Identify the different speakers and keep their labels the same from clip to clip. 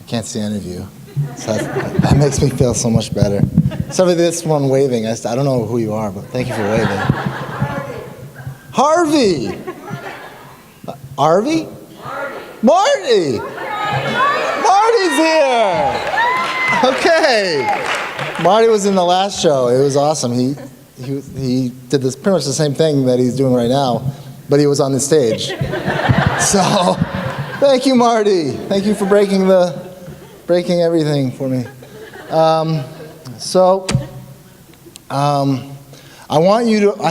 Speaker 1: can't see any of you. So that makes me feel so much better. Except for this one waving. I don't know who you are, but thank you for waving. Harvey! Harvey? Marty! Marty's here! Okay. Marty was in the last show. It was awesome. He did this pretty much the same thing that he's doing right now, but he was on the stage. So, thank you, Marty. Thank you for breaking everything for me. I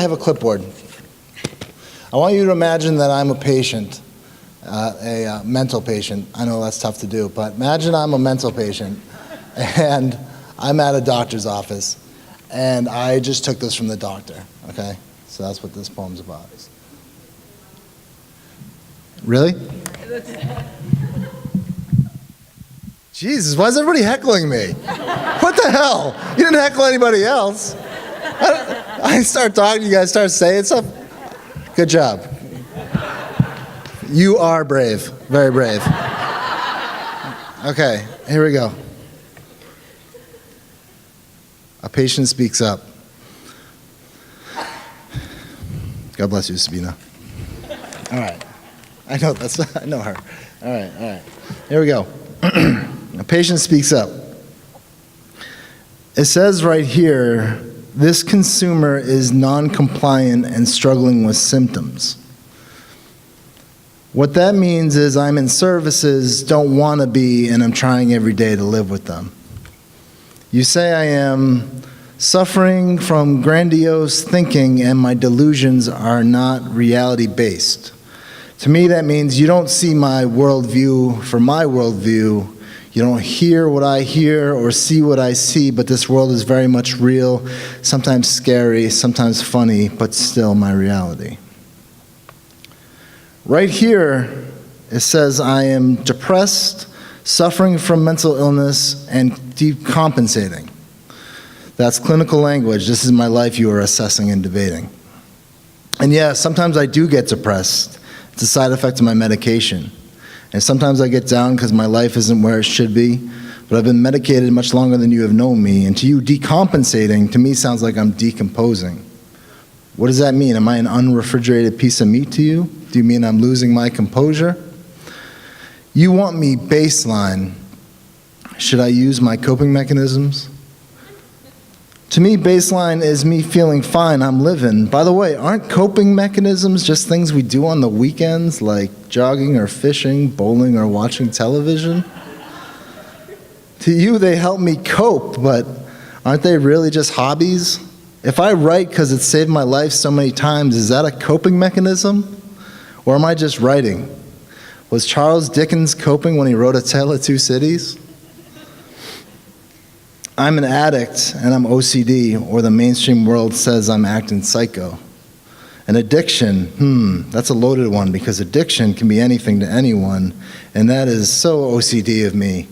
Speaker 1: have a clipboard. I want you to imagine that I'm a patient, a mental patient. I know that's tough to do, but imagine I'm a mental patient, and I'm at a doctor's office, and I just took this from the doctor, okay? So that's what this poem's about. Really? Jesus, why is everybody heckling me? What the hell? You didn't heckle anybody else. I start talking, you guys start saying stuff. Good job. You are brave, very brave. Okay, here we go. A patient speaks up. God bless you, Sabina. All right. I know her. All right. Here we go. A patient speaks up. It says right here, this consumer is non-compliant and struggling with symptoms. What that means is I'm in services, don't want to be, and I'm trying every day to live with them. You say I am suffering from grandiose thinking and my delusions are not reality-based. To me, that means you don't see my worldview for my worldview. You don't hear what I hear or see what I see, but this world is very much real, sometimes scary, sometimes funny, but still my reality. Right here, it says I am depressed, suffering from mental illness, and decompensating. That's clinical language. This is my life you are assessing and debating. And yeah, sometimes I do get depressed. It's a side effect of my medication. And sometimes I get down because my life isn't where it should be, but I've been medicated much longer than you have known me. And to you, decompensating, to me, sounds like I'm decomposing. What does that mean? Am I an unrefrigerated piece of meat to you? Do you mean I'm losing my composure? You want me baseline. Should I use my coping mechanisms? To me, baseline is me feeling fine, I'm living. By the way, aren't coping mechanisms just things we do on the weekends, like jogging or fishing, bowling or watching television? To you, they help me cope, but aren't they really just hobbies? If I write because it saved my life so many times, is that a coping mechanism? Or am I just writing? Was Charles Dickens coping when he wrote A Tale of Two Cities? I'm an addict and I'm OCD, or the mainstream world says I'm acting psycho. An addiction, that's a loaded one, because addiction can be anything to anyone, and that is so OCD of me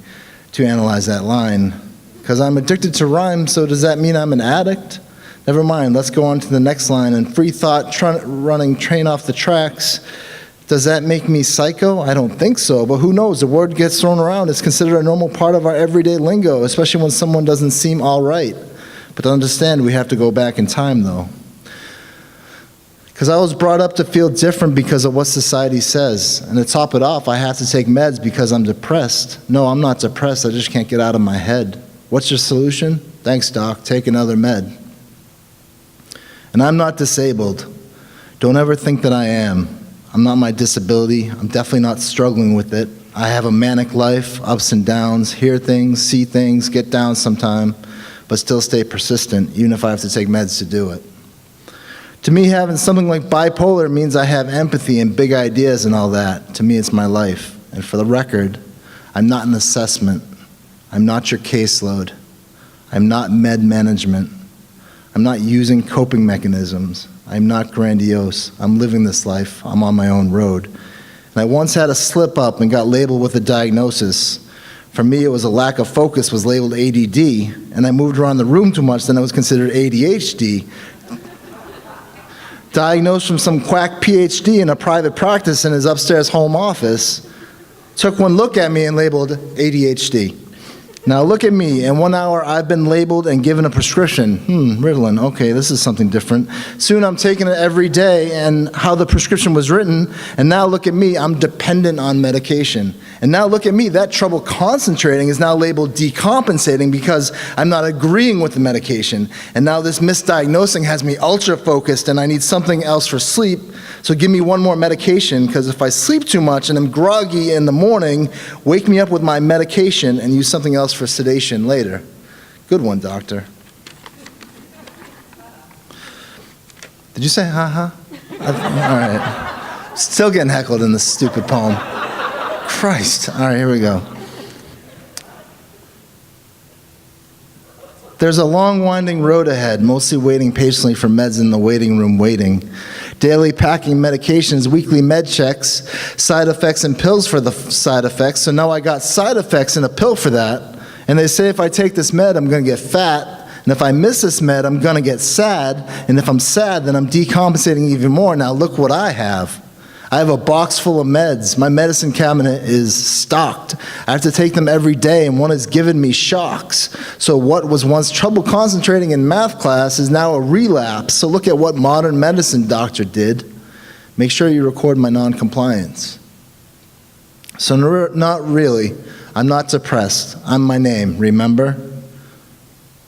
Speaker 1: to analyze that line, because I'm addicted to rhyme, so does that mean I'm an addict? Never mind, let's go on to the next line. And free thought running train off the tracks. Does that make me psycho? I don't think so, but who knows? The word gets thrown around. It's considered a normal part of our everyday lingo, especially when someone doesn't seem all right. But to understand, we have to go back in time, though. Because I was brought up to feel different because of what society says. And to top it off, I have to take meds because I'm depressed. No, I'm not depressed. I just can't get out of my head. What's your solution? Thanks, doc. Take another med. And I'm not disabled. Don't ever think that I am. I'm not my disability. I'm definitely not struggling with it. I have a manic life, ups and downs, hear things, see things, get down sometime, but still stay persistent, even if I have to take meds to do it. To me, having something like bipolar means I have empathy and big ideas and all that. To me, it's my life. And for the record, I'm not an assessment. I'm not your caseload. I'm not med management. I'm not using coping mechanisms. I'm not grandiose. I'm living this life. I'm on my own road. And I once had a slip up and got labeled with a diagnosis. For me, it was a lack of focus, was labeled ADD, and I moved around the room too much, then I was considered ADHD. Diagnosed from some quack PhD in a private practice in his upstairs home office. Took one look at me and labeled ADHD. Now look at me. In 1 hour, I've been labeled and given a prescription. Ritalin. Okay, this is something different. Soon I'm taking it every day and how the prescription was written. And now look at me. I'm dependent on medication. And now look at me. That trouble concentrating is now labeled decompensating because I'm not agreeing with the medication. And now this misdiagnosing has me ultra focused and I need something else for sleep. So give me one more medication, because if I sleep too much and I'm groggy in the morning, wake me up with my medication and use something else for sedation later. Good one, doctor. Did you say ha-ha? All right. Still getting heckled in this stupid poem. Christ. All right, here we go. There's a long winding road ahead, mostly waiting patiently for meds in the waiting room waiting. Daily packing medications, weekly med checks, side effects and pills for the side effects. So now I got side effects and a pill for that. And they say if I take this med, I'm going to get fat. And if I miss this med, I'm going to get sad. And if I'm sad, then I'm decompensating even more. Now look what I have. I have a box full of meds. My medicine cabinet is stocked. I have to take them every day, and one has given me shocks. So what was once trouble concentrating in math class is now a relapse. So look at what modern medicine doctor did. Make sure you record my non-compliance. So not really. I'm not depressed. I'm my name, remember?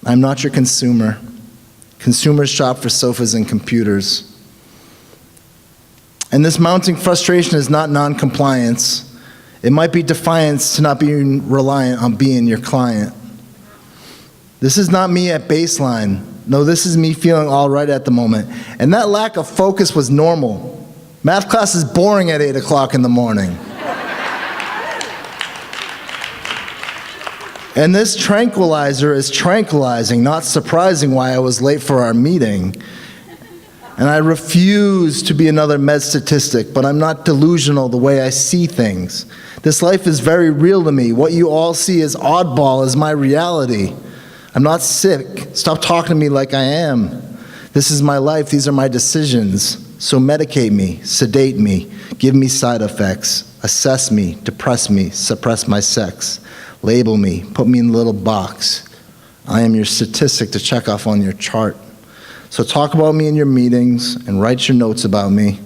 Speaker 1: I'm not your consumer. Consumers shop for sofas and computers. And this mounting frustration is not non-compliance. It might be defiance to not being reliant on being your client. This is not me at baseline. No, this is me feeling all right at the moment. And that lack of focus was normal. Math class is boring at 8 o'clock in the morning. And this tranquilizer is tranquilizing, not surprising why I was late for our meeting. And I refuse to be another med statistic, but I'm not delusional the way I see things. This life is very real to me. What you all see as oddball is my reality. I'm not sick. Stop talking to me like I am. This is my life. These are my decisions. So medicate me, sedate me, give me side effects, assess me, depress me, suppress my sex, label me, put me in a little box. I am your statistic to check off on your chart. So talk about me in your meetings and write your notes about me.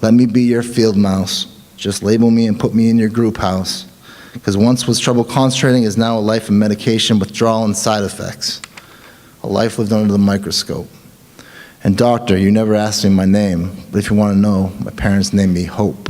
Speaker 1: Let me be your field mouse. Just label me and put me in your group house. Because once was trouble concentrating is now a life of medication, withdrawal, and side effects. A life lived under the microscope. And doctor, you never asked me my name, but if you want to know, my parents named me Hope.